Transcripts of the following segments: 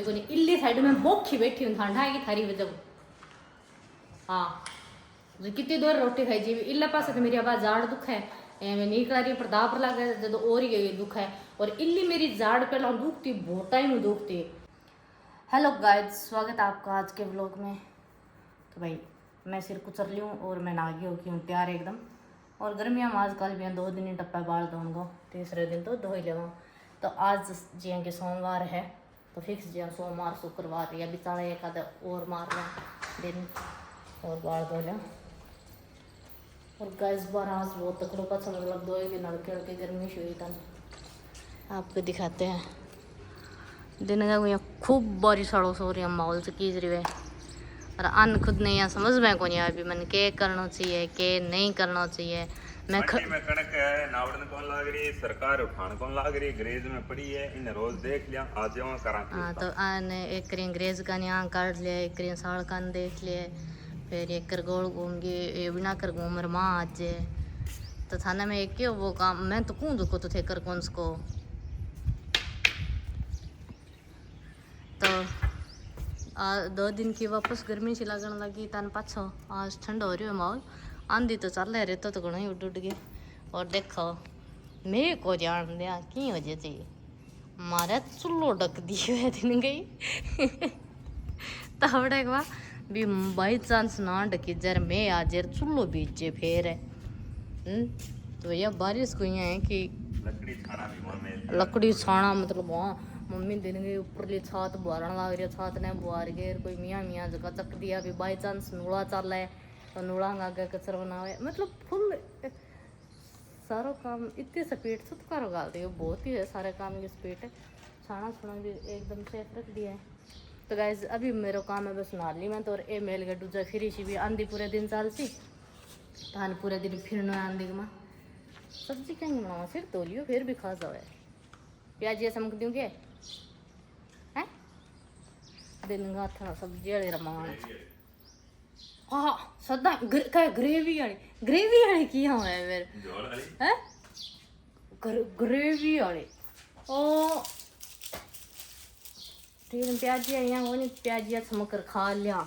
इल्ली साइड में बोखी बैठी हूँ ठंडा है कि थारी वजह हाँ कितनी देर रोटी खाई जी इला पास तो मेरी आवाज जाड़ दुख है मैं निकला रही प्रताप लगे जब और ही दुख है और इल्ली मेरी जाड़ पहला दुखती बहुत टाइम दुखती। हेलो गाइस स्वागत है आपका आज के व्लॉग में। तो भाई मैं सिर कुचर ली हूँ और मैं नागी हो गई हूँ तैयार एकदम। और गर्मियाँ में आजकल भी 2 दिन ही टप्पा बाल दूंगा तीसरे दिन तो धो ही लेगा। तो आज जिया के सोमवार है तो फिक्स जिया सोमवार शुक्रवार या बिचारा एक आधा और मार लें दिन और बाल धो लें। और गैस बार आज बहुत तकड़ों का अच्छा मतलब 2 दिन लड़के लड़के गर्मी से हुई था आपको दिखाते हैं। दिन का यहाँ खूब बारिश आड़ो सो रही माहौल से कीज रही है और अन्न खुद नहीं यहाँ समझ में को नहीं अभी मन के करना चाहिए के नहीं करना चाहिए। मैं कणक है नावड़न कौन लाग रही सरकार उठान कौन लाग रही अंग्रेज में पड़ी है इन रोज देख लिया आज यहाँ करा। हाँ तो आने एक करी अंग्रेज का यहाँ काट लिया एक करी साड़ कान देख लिए फिर एक कर गोल घूम गए ये बिना कर घूम माँ आज तो थाना में एक क्यों वो काम मैं तो कौन दुखो तो थे कर कौन को तो 2 दिन की वापस गर्मी सी लगन लगी तन पाछो आज ठंड हो रही है माहौल आंधी तो चल रहे तो घना ही उड़ गए। और देखो मैं को जान दिया की वजह से मारे चुल्लो डक दिए है दिन गई तबड़े का भी बाई चांस ना डकी जर मैं आज चुल्लो बीचे फेर है। तो यह बारिश को है कि लकड़ी छाना मतलब वहाँ मम्मी दिन गई ऊपरली छात बुआरन लग रही है छात ने बुआर गए कोई मियाँ मियाँ जगह चक दिया भी बाई चांस नूड़ा चल है तो नूड़ा आगे कचरा बनावे मतलब फुल सारा काम इतनी स्पीड छुटकारा गाल रही है बहुत ही है सारे काम की स्पीड है छाना छुना भी एकदम सेफ रख दिया है। तो गाइज अभी मेरा काम है बस नाली में तो ए मेल के दूजा फिर सी भी आंधी पूरे दिन चल सी धान पूरे दिन फिर आंधी में सब्जी क्या बनावा फिर तो लियो फिर भी खा जाओ प्याजिया चमक दूँ क्या है दिन का थोड़ा सब्जी वाले रमान हाँ सदा ग्रेवी वाली की हाँ है मेरे हैं ग्रेवी वाली ओ तीन प्याजिया यहाँ वो नहीं प्याजिया चमक कर खा लिया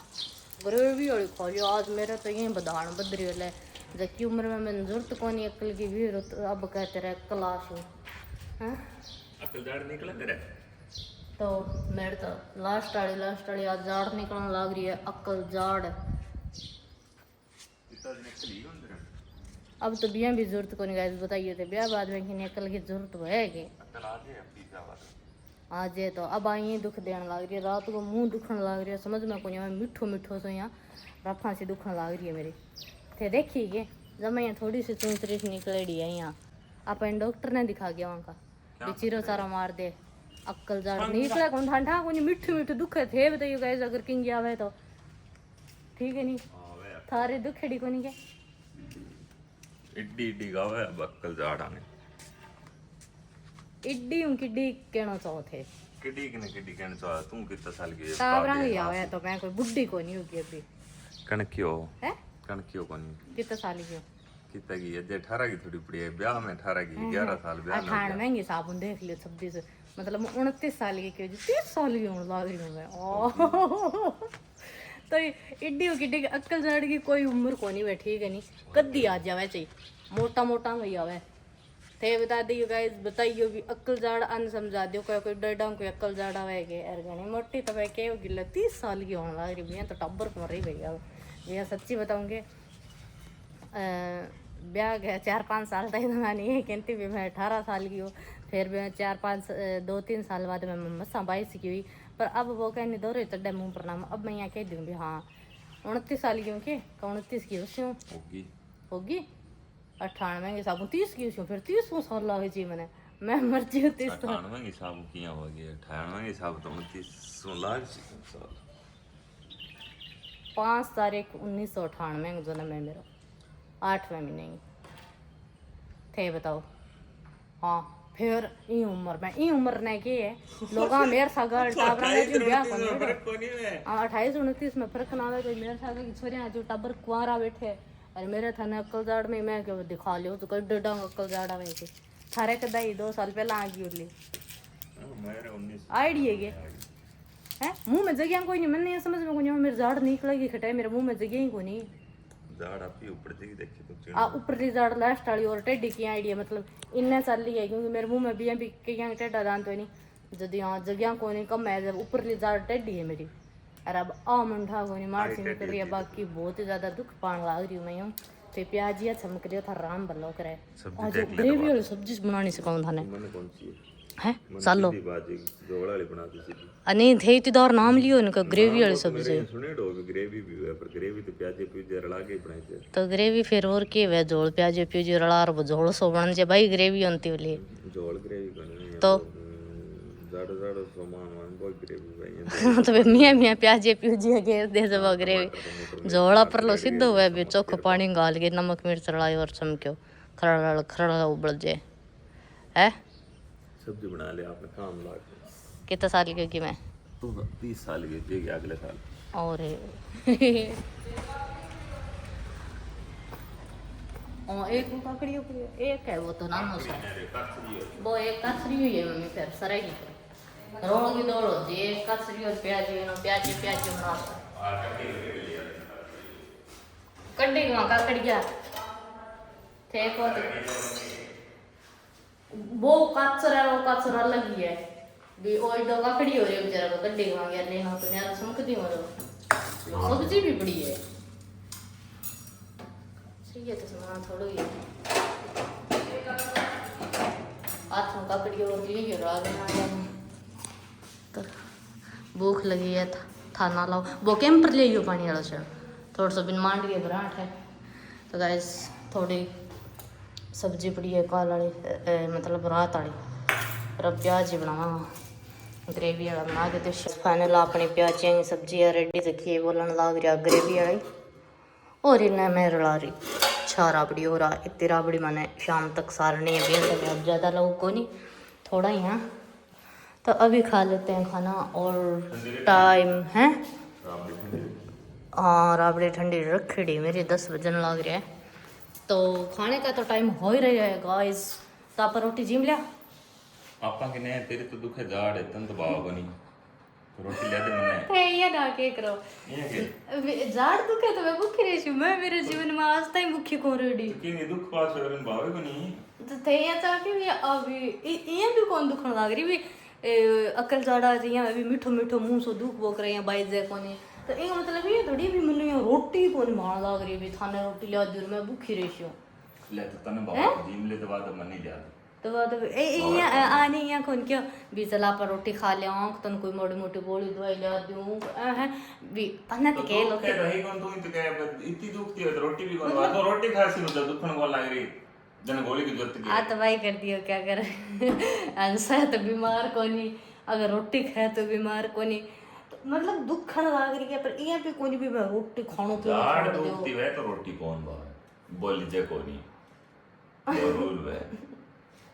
ग्रेवी वाली खा लिया आज मेरा तो यही बदान बदरी वाला है जबकि उम्र में मैंने जरूरत को नहीं अक्ल की भी अब कहते रहे क्लास हो हैं अकल जाड़ निकला तेरे तो मेरे तो लास्ट वाली आज जाड़ निकलने लग रही है अक्ल जाड़ अब तो बिया भी जरूरत को नहीं गाइस बताइए थे ब्याह बाद में कि अकल की जरूरत है कि आज है तो अब आई दुख देने लग रही है रात को मुंह दुखने लग रही है समझ में को नहीं मिठो मिठो सो यहाँ रफा से दुखने लग रही है मेरी थे देखिए जब मैं यहाँ थोड़ी सी चूंतरी निकलेड़ी है यहाँ अपन डॉक्टर ने दिखा गया वहाँ का चिरो चारा मार दे अक्कल जाड़ निकला कौन ठंडा को नहीं मिठो मिठो दुख थे बताइए गाइस अगर किंग आवे तो ठीक है नहीं थारे दुखेड़ी को नहीं क्या इड्डी गावे अब अक्ल जाड़ आने इड्डी हूं किड्डी कहना चाहो थे किड्डी कहना चाहो तू कितना साल की है ताबरा ही आवे तो मैं कोई बुड्ढी को नहीं होगी अभी कणकियो है कणकियो को नहीं कितना साल की हो कितना की है 18 की थोड़ी पड़ी है ब्याह में 18 की 11 साल ब्याह में 18 महंगी साबुन देख लियो 26 मतलब 29 साल की क्यों 30 साल की होने लग रही हूं मैं तो इड्डी हो किड्डी अक्ल जाड़ की कोई उम्र को नहीं बैठी है नहीं कद्दी आ जावे चाहिए मोटा मोटा में आवे थे बता दियो गाइस बताइयो भी अक्ल जाड़ अन समझा दियो कोई डरडा कोई अक्ल जाड़ आवे के अरगनी मोटी तो भाई के होगी 30 साल की होने लग रही है तो टब्बर को रही भैया भैया सच्ची बताऊंगे ब्याह गया 4-5 साल तक तो मैं नहीं कहती भी मैं 18 साल की हूँ फिर भी 2-3 साल बाद मैं मसा 22 की हुई पर अब वो कहने दो रहे चड्डे मुँह पर नाम अब मैं यहाँ कह दूँ भी हाँ 29 साल की हूँ कि 29 की उसी हूँ होगी 98 की साबुन 30 की उसी फिर 30 साल लगे जी मैंने मैं मर्जी हूँ 30 98 की साबुन किया होगी 98 की साबुन तो 29 लाख साल 5 तारीख 1998 को जन्म है मेरा 8वें महीने थे बताओ हाँ फिर ई उम्र ने की है लोग मेरे सागर टाबरा में जो ब्याह हाँ 28-29 में फर्क ना आवे कोई मेरे सागर की छोरियां जो टाबर कुआरा बैठे और मेरे थाने अक्ल जाड़ में मैं क्यों दिखा लियो तो कोई डडा अक्ल जाड़ आवे के थारे कदाई 2 साल पहला आ गई उरली आईडिया के है मुंह में जगह कोई नहीं, मैंने ये समझ में कोई नहीं मेरे जाड़ निकलेगी खटाई, मेरे मुंह में जगह ही कोई नहीं। जाड़ आपकी ऊपर जी देखी तो आ ऊपर की जाड़ लास्ट वाली और टेढ़ी की आइडिया मतलब इन्ने चल रही है, क्योंकि मेरे मुंह में भी कई टेढ़ा दांत तो नहीं, जब यहाँ जगह कोई नहीं कम है, जब ऊपर की जाड़ टेढ़ी है मेरी। और अब मुंडा कोई नहीं मार से निकल रही है, बाकी बहुत ही ज्यादा दुख पान लाग रही हूँ मैं यूँ। तो प्याजिया चमक रही था राम बल्लो करे। और जो ग्रेवी वाली सब्जी बनानी सिखाऊं थाने मैंने कौन सी है चालो बाजी जोड़ा वाली बना दी सीधी। नहीं थे तो दौर नाम लियो इनका ग्रेवी वाली सब्जी। सुने डो ग्रेवी भी है, पर ग्रेवी तो प्याजे प्यूजे रला के बनाई थे। तो ग्रेवी फिर और के वे जोड़ प्याजे प्यूजे रला और जोड़ सो बन जे भाई ग्रेवी होती वाली जोड़ ग्रेवी बनी है तो जाड़ो जाड़ो सामान वन बहुत ग्रेवी भाई तो वे मियां मियां प्याजे प्यूजे घेर दे जब ग्रेवी जोड़ा पर लो सीधो वे भी चोखो पानी गाल के नमक मिर्च रलाई और चमक्यो खरड़ खरड़ उबल जे है सब्जी बना ले आपने काम ला के। कितना साल की होगी मैं? तू 30 साल की थी अगले साल। और एक वो काकड़ी एक है वो तो नाम सा वो एक कचरी हुई है मम्मी फिर सराई की रोल की दौड़ होती है, एक कचरी और प्याज बना कड्डी वहाँ काकड़िया थे को वो काचरा अलग ही है भी और दो काकड़ी हो रही है बेचारा को कड्डी वहाँ गया लेना तो यार समकती हो रहा सब्जी भी बड़ी है सही है तो सामान थोड़ा ही है हाथ में काकड़ी और लिए ही रहा भूख लगी है थाना लाओ वो कैंपर ले लियो पानी वाला से थोड़ा सा बिन मांड के घराट है। तो गाइस थोड़ी सब्जी पड़ी है काल वाली मतलब रात वाली और अब प्याज ही बनावा ग्रेवी वाला बना के। तो फाइनल अपनी प्याजियाँ की सब्जी रेडी रखी है बोलन लाग रहा ग्रेवी वाली और इन्हें मैं रला रही छा राबड़ी हो रहा इतनी राबड़ी मैंने शाम तक सारनी है भी अब ज़्यादा लोग को नहीं थोड़ा ही है। तो अभी खा लेते हैं खाना और टाइम है हाँ राबड़ी ठंडी रखी मेरी 10 बजन लग रहा है तो खाने का तो टाइम हो ही रहा है गाइस। तो आप रोटी जिम लिया आपा के ने तेरे तो दुखे जाड़ है तन तो बाव बनी रोटी ले दे मने ये ना के करो ये के जाड़ दुखे तो मैं भूखी रही हूँ मैं मेरे जीवन में आज तक भूखी कौन रेडी तो की दुख पास रन बावे को नहीं तो थे ये चाह के अभी ये भी कौन दुखन लग रही भी अकल जाड़ा जिया अभी मिठो मिठो मुंह सो दुख बोक रहे हैं बाई जे कोनी तो एक मतलब ये थोड़ी भी मैंने यहाँ रोटी कौन मार लग रही भी थाने रोटी लिया दूर मैं भूखी रही हूँ ले तो तने बाबा जिम ले तो बाद मन नहीं जा तो बात ए यहाँ आने यहाँ कौन क्या भी चला पर रोटी खा ले आँख तन कोई मोटी मोटी गोली दवाई ला दूँ है भी तने तो के लोग रही कौन तू तो क्या इतनी दुखती है तो रोटी भी कौन तो रोटी खासी मतलब दुखन को लग रही जन गोली की जरूरत आ तो भाई कर दियो क्या करे अंसा तो बीमार कोनी अगर रोटी खाए तो बीमार कोनी तो मतलब दुखन लाग रही है पर यहाँ पे कोनी भी रोटी खानो तो जाड़ दुखती है तो रोटी कौन बा बोली जे कोनी ये रूल है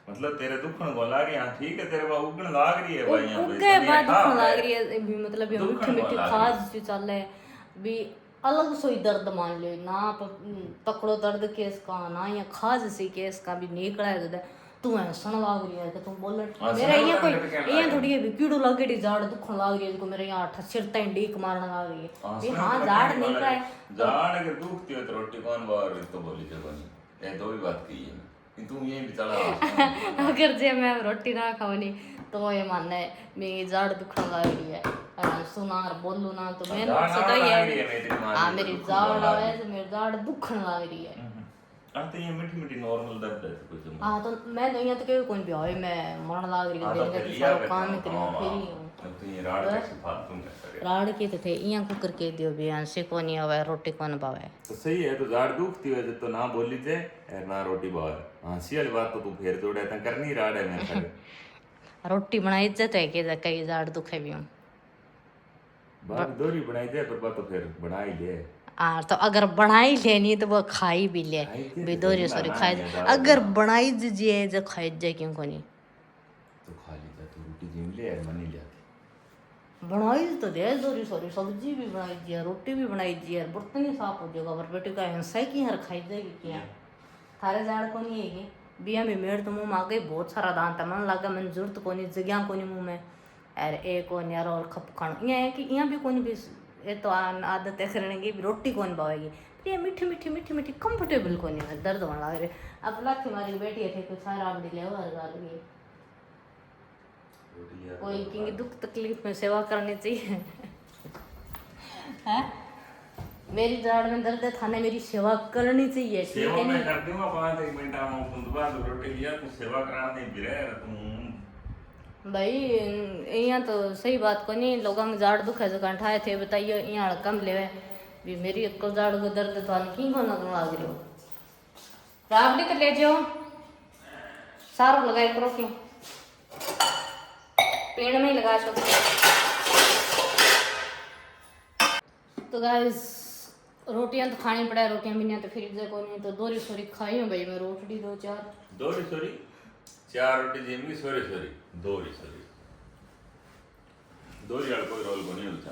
मतलब तेरे दुखन को लाग रही है ठीक है तेरे बा उगन लाग रही है भाई यहां पे उगे बाद दुखन लाग रही है भी मतलब ये मीठी मीठी खाज से चल रहा है भी अलग सोई दर्द मान लो ना पकड़ो दर्द केस का ना या खाज सी केस का भी निकला है तू हंसन लाग रही है तुम बोल मेरा यहाँ कोई यहाँ थोड़ी है कीड़ो लगेड़ी जाड़ दुखन लाग रही है जिसको मेरे यहाँ सिर तक डीक मारने लाग रही है हाँ जाड़ निकला है जाड़ अगर दुखती है तो रोटी कौन बार तो बोली जे बनी ये दो ही बात की है कि तू ये बेचारा अगर जे मैं रोटी ना खाऊनी तो ये मानना है मेरी जाड़ दुखन लाग रही है सुनार बोलू ना तो मैं सदा ही है हाँ मेरी जाड़ है तो मेरी जाड़ दुखन लाग रही है तो ये मीठी मीठी नॉर्मल दर्द है कुछ हाँ तो मैं तो यहाँ तो कोई कोई भी आए मैं मरण लाग रही है दिन का सारा काम ही करी फिर ही हूँ तो ये राड़ कैसे फालतू में करे राड़ के तो थे यहाँ कुकर के दियो भी हंसी को नहीं आवे रोटी को न पावे तो सही है तो जाड़ दुखती है तो ना बोली जे और ना रोटी बाहर हंसी वाली बात तो तू फिर जोड़े तो करनी राड़ है मैं कर रोटी बनाई जे तो के कई जाड़ दुखे भी हूँ बात दोरी बनाई दे पर बात तो फिर बना ही ले तो अगर बनाई लेनी तो वो खाई भी ले बेदोरी सॉरी खाई अगर बनाई जे जो खाई जाए क्यों को नहीं तो खा ली तो रोटी जिम ले यार मनी ले बनाई तो दे दोरी सॉरी सब्जी भी बनाई जी रोटी भी बनाई जी बर्तन ही साफ हो जाएगा पर बेटे का हिंसा की हर खाई जाएगी क्या थारे जाड़ को नहीं है बिया में मेड़ तो मुँह में आ गई बहुत सारा दांत है मन लगा मन जरूरत को नहीं जगह को नहीं मुँह में यार एक कौन यार और खप खाना ये है कि यहाँ भी कौन भी ये तो आदत है करने की भी रोटी कौन पावेगी ये मीठी मीठी मीठी मीठी कंफर्टेबल कौन है दर्द होने लग रहे अब लाख हमारी बेटी है कुछ सारा आमड़ी ले और गाल गई कोई की दुख तकलीफ में सेवा करनी चाहिए हैं मेरी जाड़ में दर्द है थाने मेरी सेवा करनी चाहिए ठीक सेवा है मैं नहीं कर दूंगा 5 मिनट में तुम बाद रोटी लिया तू सेवा कराने भी रहे तुम भाई यहाँ तो सही बात को नहीं लोगों में जाड़ दुख है जो कंठाए थे बताइए यहाँ कम ले भी मेरी अक्ल जाड़ को दर्द तो की को लगने लग रही हो राबड़ी कर ले जाओ सारो लगाए करो क्यों पेड़ में ही लगा सकते तो गाइस रोटियां तो खानी पड़ा रोटियां भी नहीं तो फिर को नहीं तो दोरी सोरी खाई हूँ भाई मैं रोटी 2-4 दोरी सोरी 4 रोटी जेमी सोरी सोरी दोरी सोरी दोरी वाला कोई रोल को नहीं होता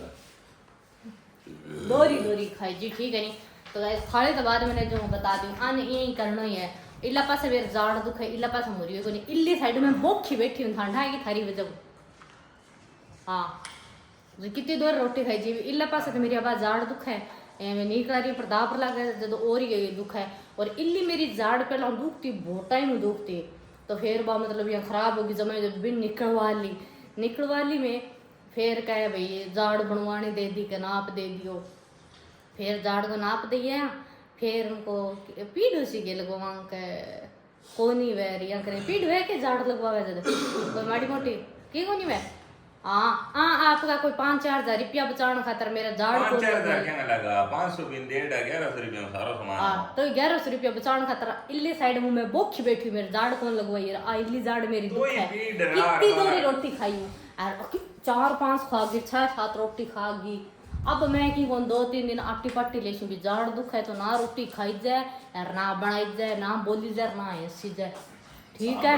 दोरी खाई जी ठीक है नहीं तो गाइस खाने के बाद मैंने जो बता दी आने यही करना ही है इला पासे मेरे जाड़ दुख है इला पासे मुरी को नहीं इल्ली साइड में बोखी बैठी हूँ ठंडा है कि थारी वजह हाँ कितनी देर रोटी खाई जी इला पासे तो मेरी आवाज जाड़ दुख है मैं नहीं करा रही प्रताप लग गया जो और ही दुख है और इल्ली मेरी जाड़ पहला दुखती बहुत टाइम दुखती तो फिर बा मतलब यहाँ खराब होगी जब मैं बिन निकलवा ली में फिर कहे भाई जाड़ बनवानी दे दी के नाप दे दियो फिर जाड़ को नाप दिए फिर उनको पीढ़ उसी के लगवा के कोनी वह रिया करे पीढ़ वह के जाड़ लगवावे कोई माड़ी मोटी की कोनी वह हाँ आपका कोई 5-4 हजार रुपया बचाने खातर मेरा जाड़ 5-4 हजार क्या लगा 500 बिन 1100 रुपया में सारा सामान हाँ तो 1100 रुपया बचाने खातर इल्ली साइड में मैं बोखी बैठी मेरे जाड़ कौन लगवाई आ इल्ली जाड़ मेरी दुख है कितनी दोरी रोटी खाई हूँ और 4-5 खा गई 6-7 रोटी खा गई अब मैं की कौन 2-3 दिन आटी पाटी ले भी जाड़ दुख है तो ना रोटी खाई जाए और ना बनाई जाए ना बोली जाए ना ऐसी जाए ठीक है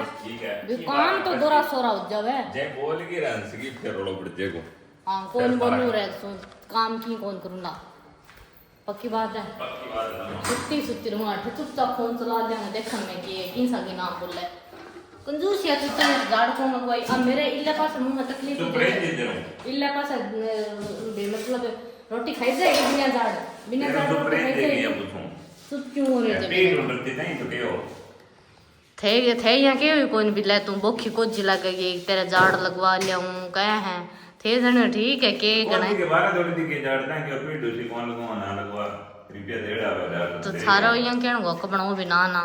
भी काम तो दोरा सोरा हो जावे जे बोल की रंस की फिर रोलो पड़ जेको हां कौन बोलू रे सो काम की कौन करूंगा पक्की बात है सुत्ती रहूं आठ चुपचाप फोन चला लेंगे देखन में कि किसा की नाम बोल ले कंजूस या तो गाड़ को मंगवाई अब मेरे इल्ले पास मुंह में तकलीफ इल्ले पास मतलब रोटी खाई जाएगी बिना जाड़ रोटी खाई जाएगी सुत क्यों हो रहे थे यहाँ के कौन भी ले तू बोखी को जिला गई तेरा जाड़ लगवा लिया हूँ कह है थे जने ठीक है के गणे के 12 थोड़ी दी के जाड़ ना के पेट दूसरी कौन लगवा ना लगवा रुपया देड़ा वाला तो थारो यहाँ कहण गो कबणो भी ना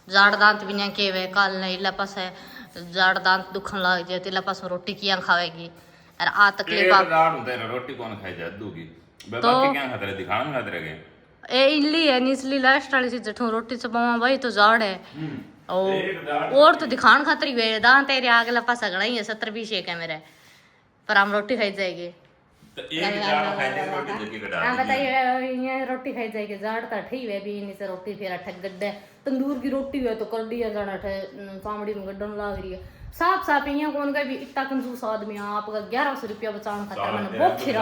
जाड़ दांत भी ना के वे काल ने इला पास है जाड़ दांत दुखन लग जाए तिला पास रोटी किया खावेगी और आ तकलीफ आप जाड़ तेरा रोटी कौन खाई जा दूगी बाकी क्या खाते दिखाना खाते रहे ए इल्ली है निचली लास्ट वाली चीज जठू रोटी चबावा भाई तो जाड़ है और तो दिखान खातर ही वे दांत तेरे आगला पासा गणा ही है 70-20 एक है मेरे पर हम रोटी खाई जाएगी तो एक जाड़ खाई जाए रोटी जल्दी कटा हां बताइए ये रोटी खाई जाएगी जाड़ ता ठीक है भी नहीं से रोटी फिर अठक गड्ढे तंदूर की रोटी है तो कर दिया जाना ठे सामड़ी में गड्ढन लाग रही है साफ यहाँ कौन का भी इतना कंजूस आदमी है आपका 1100 रुपया बचाने खातर मैंने बहुत खिरा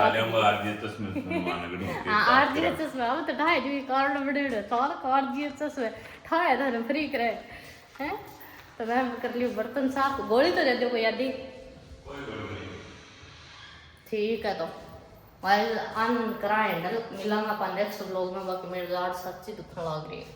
हां आरजीएस में अब तो ढाई जो कार्ड बड़े साल आरजीएस में ठाए था फ्री करे हैं तो मैं कर लियो बर्तन साफ गोली तो दे दो कोई यादी ठीक है तो वाइल अन कराएंडल मिलांगा अपन नेक्स्ट व्लॉग में बाकी मेरे जाड़ सच्ची दुखने लग रही है